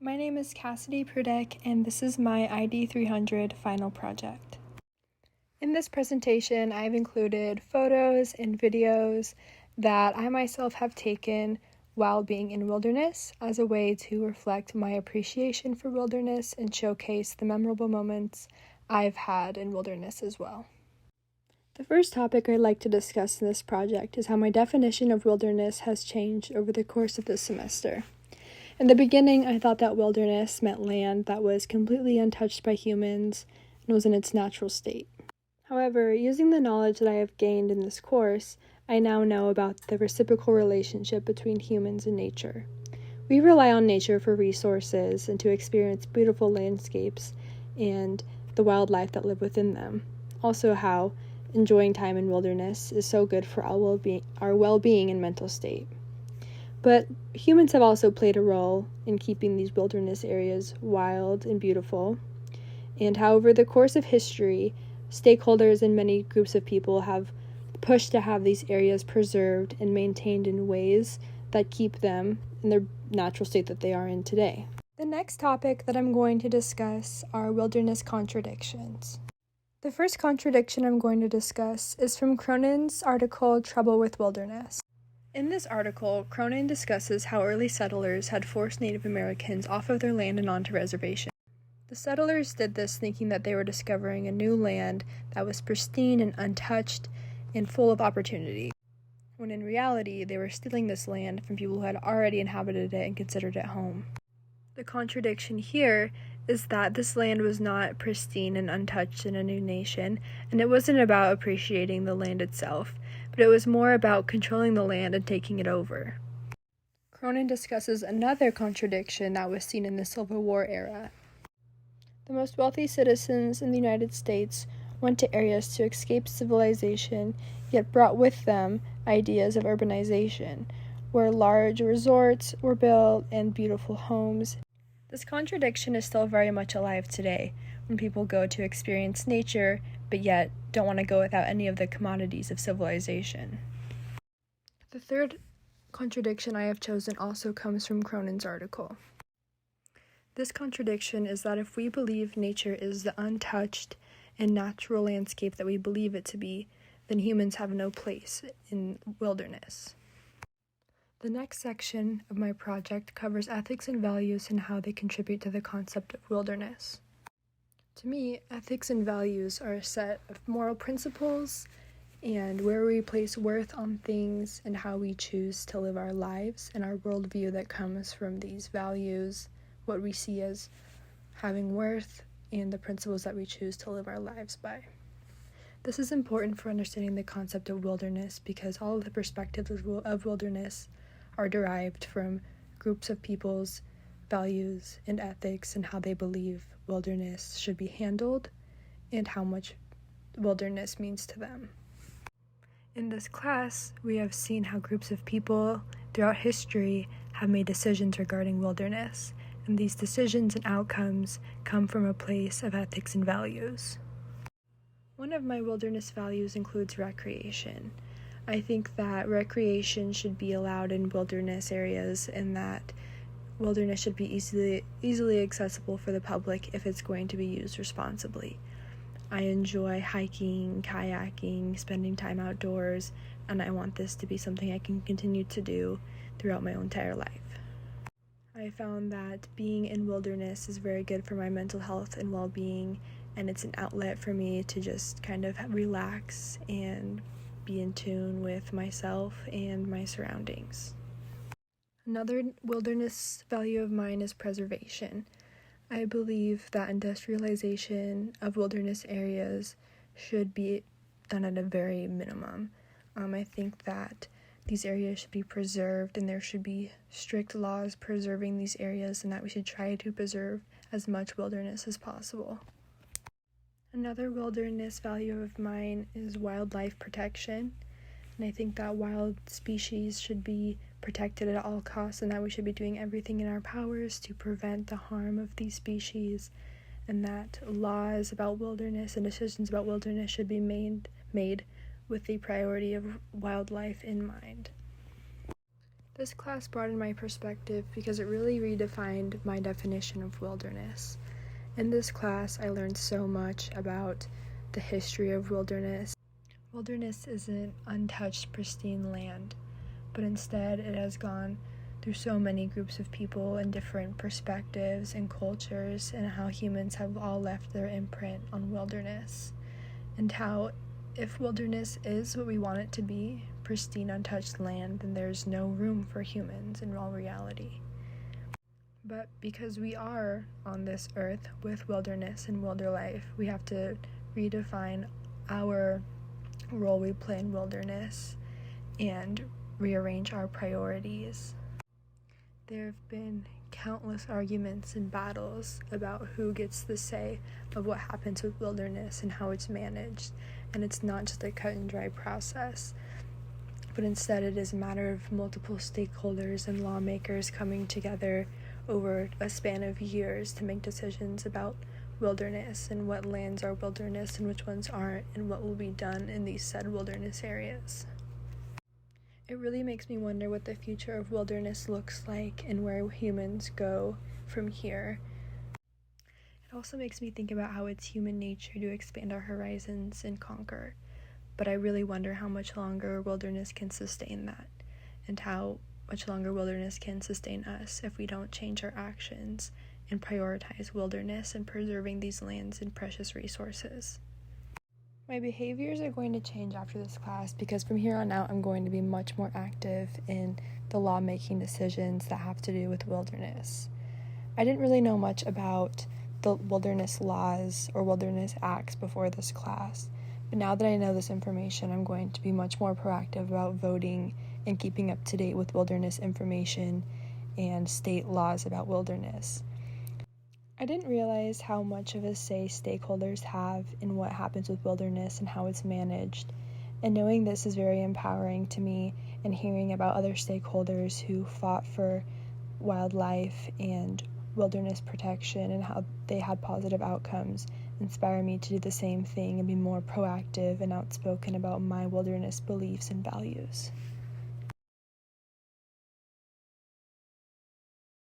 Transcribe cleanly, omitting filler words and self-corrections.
My name is Cassidy Prudek, and this is my ID 300 final project. In this presentation, I've included photos and videos that I myself have taken while being in wilderness as a way to reflect my appreciation for wilderness and showcase the memorable moments I've had in wilderness as well. The first topic I'd like to discuss in this project is how my definition of wilderness has changed over the course of this semester. In the beginning, I thought that wilderness meant land that was completely untouched by humans and was in its natural state. However, using the knowledge that I have gained in this course, I now know about the reciprocal relationship between humans and nature. We rely on nature for resources and to experience beautiful landscapes and the wildlife that live within them. Also, how enjoying time in wilderness is so good for our well-being and mental state. But humans have also played a role in keeping these wilderness areas wild and beautiful. And how over the course of history, stakeholders and many groups of people have pushed to have these areas preserved and maintained in ways that keep them in their natural state that they are in today. The next topic that I'm going to discuss are wilderness contradictions. The first contradiction I'm going to discuss is from Cronin's article, Trouble with Wilderness. In this article, Cronin discusses how early settlers had forced Native Americans off of their land and onto reservations. The settlers did this thinking that they were discovering a new land that was pristine and untouched and full of opportunity, when in reality they were stealing this land from people who had already inhabited it and considered it home. The contradiction here is that this land was not pristine and untouched in a new nation, and it wasn't about appreciating the land itself, but it was more about controlling the land and taking it over. Cronin discusses another contradiction that was seen in the Civil War era. The most wealthy citizens in the United States went to areas to escape civilization, yet brought with them ideas of urbanization, where large resorts were built and beautiful homes. This contradiction is still very much alive today, when people go to experience nature, but yet don't want to go without any of the commodities of civilization. The third contradiction I have chosen also comes from Cronin's article. This contradiction is that if we believe nature is the untouched and natural landscape that we believe it to be, then humans have no place in wilderness. The next section of my project covers ethics and values and how they contribute to the concept of wilderness. To me, ethics and values are a set of moral principles and where we place worth on things and how we choose to live our lives and our worldview that comes from these values, what we see as having worth, and the principles that we choose to live our lives by. This is important for understanding the concept of wilderness because all of the perspectives of wilderness are derived from groups of people's values and ethics and how they believe wilderness should be handled and how much wilderness means to them. In this class, we have seen how groups of people throughout history have made decisions regarding wilderness, and these decisions and outcomes come from a place of ethics and values. One of my wilderness values includes recreation. I think that recreation should be allowed in wilderness areas and that wilderness should be easily accessible for the public if it's going to be used responsibly. I enjoy hiking, kayaking, spending time outdoors, and I want this to be something I can continue to do throughout my entire life. I found that being in wilderness is very good for my mental health and well-being, and it's an outlet for me to just kind of relax and be in tune with myself and my surroundings. Another wilderness value of mine is preservation. I believe that industrialization of wilderness areas should be done at a very minimum. I think that these areas should be preserved and there should be strict laws preserving these areas and that we should try to preserve as much wilderness as possible. Another wilderness value of mine is wildlife protection, and I think that wild species should be protected at all costs and that we should be doing everything in our powers to prevent the harm of these species, and that laws about wilderness and decisions about wilderness should be made with the priority of wildlife in mind. This class broadened my perspective because it really redefined my definition of wilderness. In this class, I learned so much about the history of wilderness. Wilderness isn't untouched, pristine land, but instead it has gone through so many groups of people and different perspectives and cultures, and how humans have all left their imprint on wilderness, and how if wilderness is what we want it to be, pristine, untouched land, then there's no room for humans in all reality. But because we are on this earth with wilderness and wilder life, we have to redefine our role we play in wilderness and rearrange our priorities. There have been countless arguments and battles about who gets the say of what happens with wilderness and how it's managed, and it's not just a cut and dry process, but instead it is a matter of multiple stakeholders and lawmakers coming together over a span of years to make decisions about wilderness and what lands are wilderness and which ones aren't, and what will be done in these said wilderness areas. It really makes me wonder what the future of wilderness looks like and where humans go from here. It also makes me think about how it's human nature to expand our horizons and conquer, but I really wonder how much longer wilderness can sustain that, and how much longer wilderness can sustain us if we don't change our actions and prioritize wilderness and preserving these lands and precious resources. My behaviors are going to change after this class because from here on out I'm going to be much more active in the lawmaking decisions that have to do with wilderness. I didn't really know much about the wilderness laws or wilderness acts before this class, but now that I know this information, I'm going to be much more proactive about voting and keeping up to date with wilderness information and state laws about wilderness. I didn't realize how much of a say stakeholders have in what happens with wilderness and how it's managed, and knowing this is very empowering to me, and hearing about other stakeholders who fought for wildlife and wilderness protection and how they had positive outcomes inspire me to do the same thing and be more proactive and outspoken about my wilderness beliefs and values.